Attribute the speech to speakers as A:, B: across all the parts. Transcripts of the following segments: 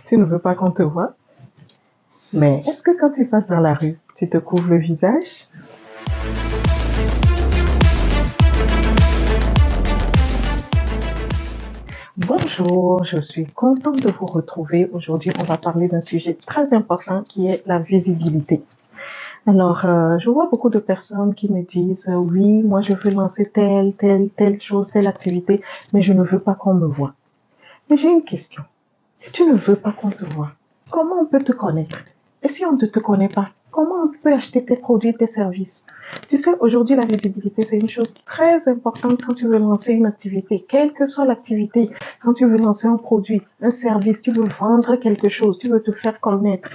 A: Tu ne veux pas qu'on te voie. Mais est-ce que quand tu passes dans la rue, tu te couvres le visage? Bonjour, je suis contente de vous retrouver. Aujourd'hui, on va parler d'un sujet très important qui est la visibilité. Alors, je vois beaucoup de personnes qui me disent, oui, moi je veux lancer telle chose, telle activité, mais je ne veux pas qu'on me voie. Mais j'ai une question. Si tu ne veux pas qu'on te voie, comment on peut te connaître? Et si on ne te connaît pas, comment on peut acheter tes produits, tes services? Tu sais, aujourd'hui, la visibilité, c'est une chose très importante quand tu veux lancer une activité, quelle que soit l'activité. Quand tu veux lancer un produit, un service, tu veux vendre quelque chose, tu veux te faire connaître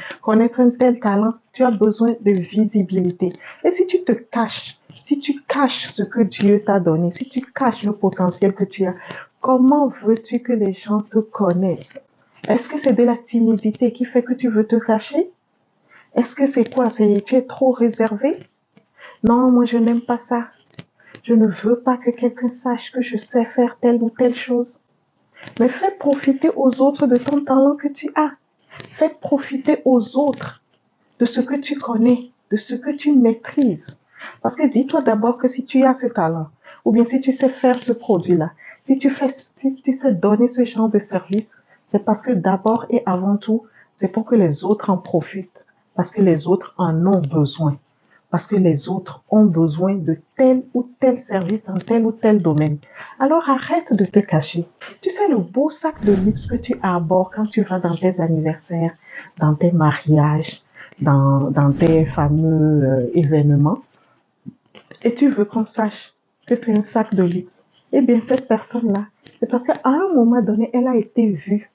A: un tel talent, tu as besoin de visibilité. Et si tu te caches, si tu caches ce que Dieu t'a donné, si tu caches le potentiel que tu as, comment veux-tu que les gens te connaissent? Est-ce que c'est de la timidité qui fait que tu veux te cacher? Est-ce que c'est quoi? Tu es trop réservé? Non, moi je n'aime pas ça. Je ne veux pas que quelqu'un sache que je sais faire telle ou telle chose. Mais fais profiter aux autres de ton talent que tu as. Fais profiter aux autres de ce que tu connais, de ce que tu maîtrises. Parce que dis-toi d'abord que si tu as ce talent, ou bien si tu sais faire ce produit-là, si tu sais donner ce genre de service, c'est parce que d'abord et avant tout, c'est pour que les autres en profitent, parce que les autres en ont besoin, parce que les autres ont besoin de tel ou tel service dans tel ou tel domaine. Alors arrête de te cacher. Tu sais, le beau sac de luxe que tu arbores quand tu vas dans tes anniversaires, dans tes mariages, dans tes fameux événements, et tu veux qu'on sache que c'est un sac de luxe, eh bien, cette personne-là, c'est parce qu'à un moment donné, elle a été vue.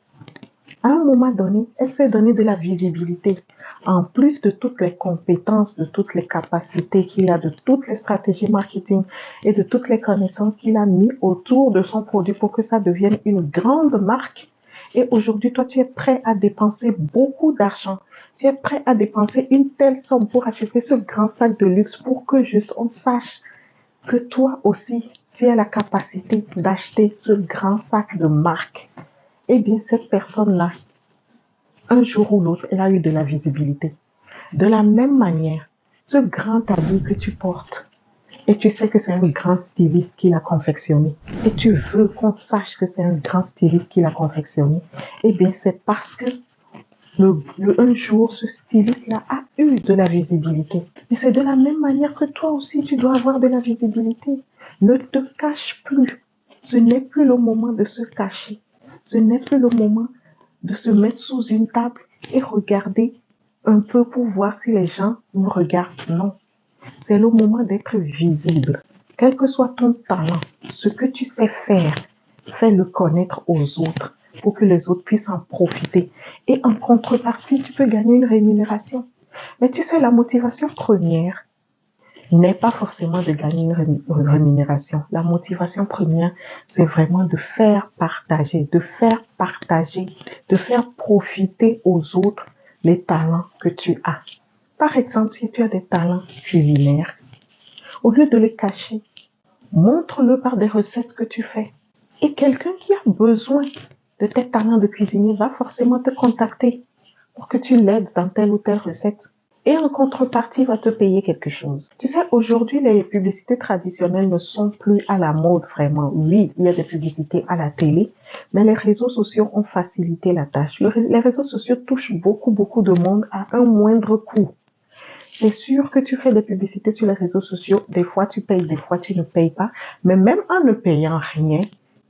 A: À un moment donné, elle s'est donné de la visibilité. En plus de toutes les compétences, de toutes les capacités qu'il a, de toutes les stratégies marketing et de toutes les connaissances qu'il a mis autour de son produit pour que ça devienne une grande marque. Et aujourd'hui, toi, tu es prêt à dépenser beaucoup d'argent. Tu es prêt à dépenser une telle somme pour acheter ce grand sac de luxe pour que juste on sache que toi aussi, tu as la capacité d'acheter ce grand sac de marque. Eh bien, cette personne-là, un jour ou l'autre, elle a eu de la visibilité. De la même manière, ce grand habit que tu portes, et tu sais que c'est un grand styliste qui l'a confectionné, et tu veux qu'on sache que c'est un grand styliste qui l'a confectionné, eh bien, c'est parce que un jour, ce styliste-là a eu de la visibilité. Et c'est de la même manière que toi aussi, tu dois avoir de la visibilité. Ne te cache plus. Ce n'est plus le moment de se cacher. Ce n'est plus le moment de se mettre sous une table et regarder un peu pour voir si les gens nous regardent. Non, c'est le moment d'être visible. Quel que soit ton talent, ce que tu sais faire, fais-le connaître aux autres pour que les autres puissent en profiter. Et en contrepartie, tu peux gagner une rémunération. Mais tu sais, la motivation première n'est pas forcément de gagner une rémunération. La motivation première, c'est vraiment de faire partager, de faire profiter aux autres les talents que tu as. Par exemple, si tu as des talents culinaires, au lieu de les cacher, montre-le par des recettes que tu fais. Et quelqu'un qui a besoin de tes talents de cuisinier va forcément te contacter pour que tu l'aides dans telle ou telle recette. Et en contrepartie, va te payer quelque chose. Tu sais, aujourd'hui, les publicités traditionnelles ne sont plus à la mode vraiment. Oui, il y a des publicités à la télé, mais les réseaux sociaux ont facilité la tâche. Les réseaux sociaux touchent beaucoup de monde à un moindre coût. C'est sûr que tu fais des publicités sur les réseaux sociaux. Des fois, tu payes, des fois, tu ne payes pas. Mais même en ne payant rien,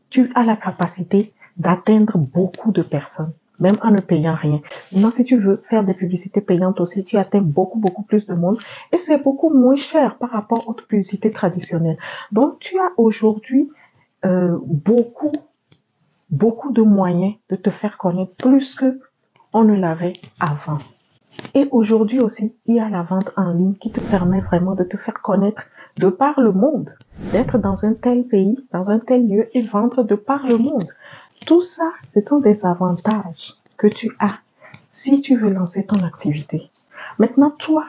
A: tu as la capacité d'atteindre beaucoup de personnes, même en ne payant rien. Maintenant, si tu veux faire des publicités payantes aussi, tu atteins beaucoup plus de monde et c'est beaucoup moins cher par rapport aux publicités traditionnelles. Donc, tu as aujourd'hui beaucoup de moyens de te faire connaître plus que on ne l'avait avant. Et aujourd'hui aussi, il y a la vente en ligne qui te permet vraiment de te faire connaître de par le monde, d'être dans un tel pays, dans un tel lieu et vendre de par le monde. Tout ça, ce sont des avantages que tu as si tu veux lancer ton activité. Maintenant, toi,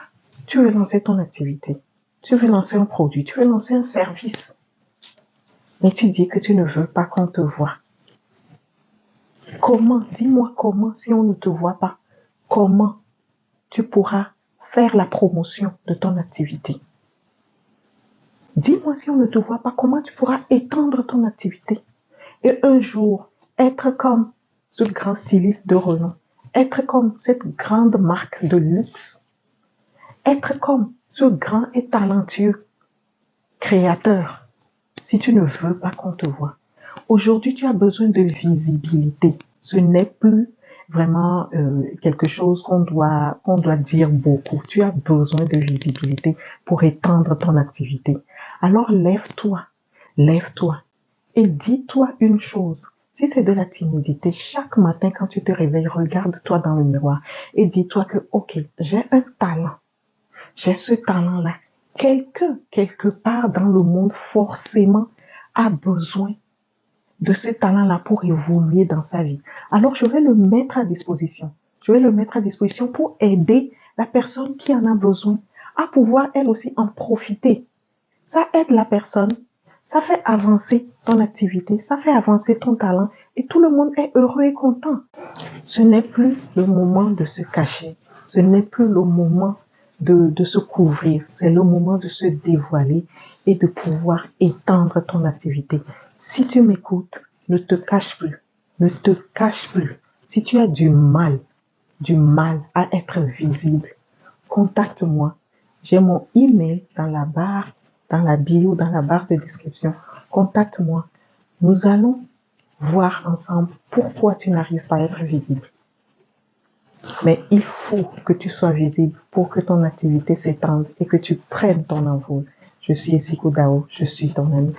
A: tu veux lancer ton activité, tu veux lancer un produit, tu veux lancer un service, mais tu dis que tu ne veux pas qu'on te voie. Comment, dis-moi comment, si on ne te voit pas, comment tu pourras faire la promotion de ton activité? Dis-moi si on ne te voit pas, comment tu pourras étendre ton activité et un jour être comme ce grand styliste de renom, être comme cette grande marque de luxe, être comme ce grand et talentueux créateur, si tu ne veux pas qu'on te voie. Aujourd'hui, tu as besoin de visibilité. Ce n'est plus vraiment quelque chose qu'on doit dire beaucoup. Tu as besoin de visibilité pour étendre ton activité. Alors lève-toi et dis-toi une chose. Si c'est de la timidité, chaque matin quand tu te réveilles, regarde-toi dans le miroir et dis-toi que, ok, j'ai un talent. J'ai ce talent-là. Quelqu'un, quelque part dans le monde, forcément, a besoin de ce talent-là pour évoluer dans sa vie. Alors, je vais le mettre à disposition. Je vais le mettre à disposition pour aider la personne qui en a besoin à pouvoir, elle aussi, en profiter. Ça aide la personne. Ça fait avancer ton activité. Ça fait avancer ton talent. Et tout le monde est heureux et content. Ce n'est plus le moment de se cacher. Ce n'est plus le moment de se couvrir. C'est le moment de se dévoiler et de pouvoir étendre ton activité. Si tu m'écoutes, ne te cache plus. Ne te cache plus. Si tu as du mal à être visible, contacte-moi. J'ai mon email dans la barre, dans la bio, dans la barre de description. Contacte-moi. Nous allons voir ensemble pourquoi tu n'arrives pas à être visible. Mais il faut que tu sois visible pour que ton activité s'étende et que tu prennes ton envol. Je suis Esiko Dao, je suis ton ami.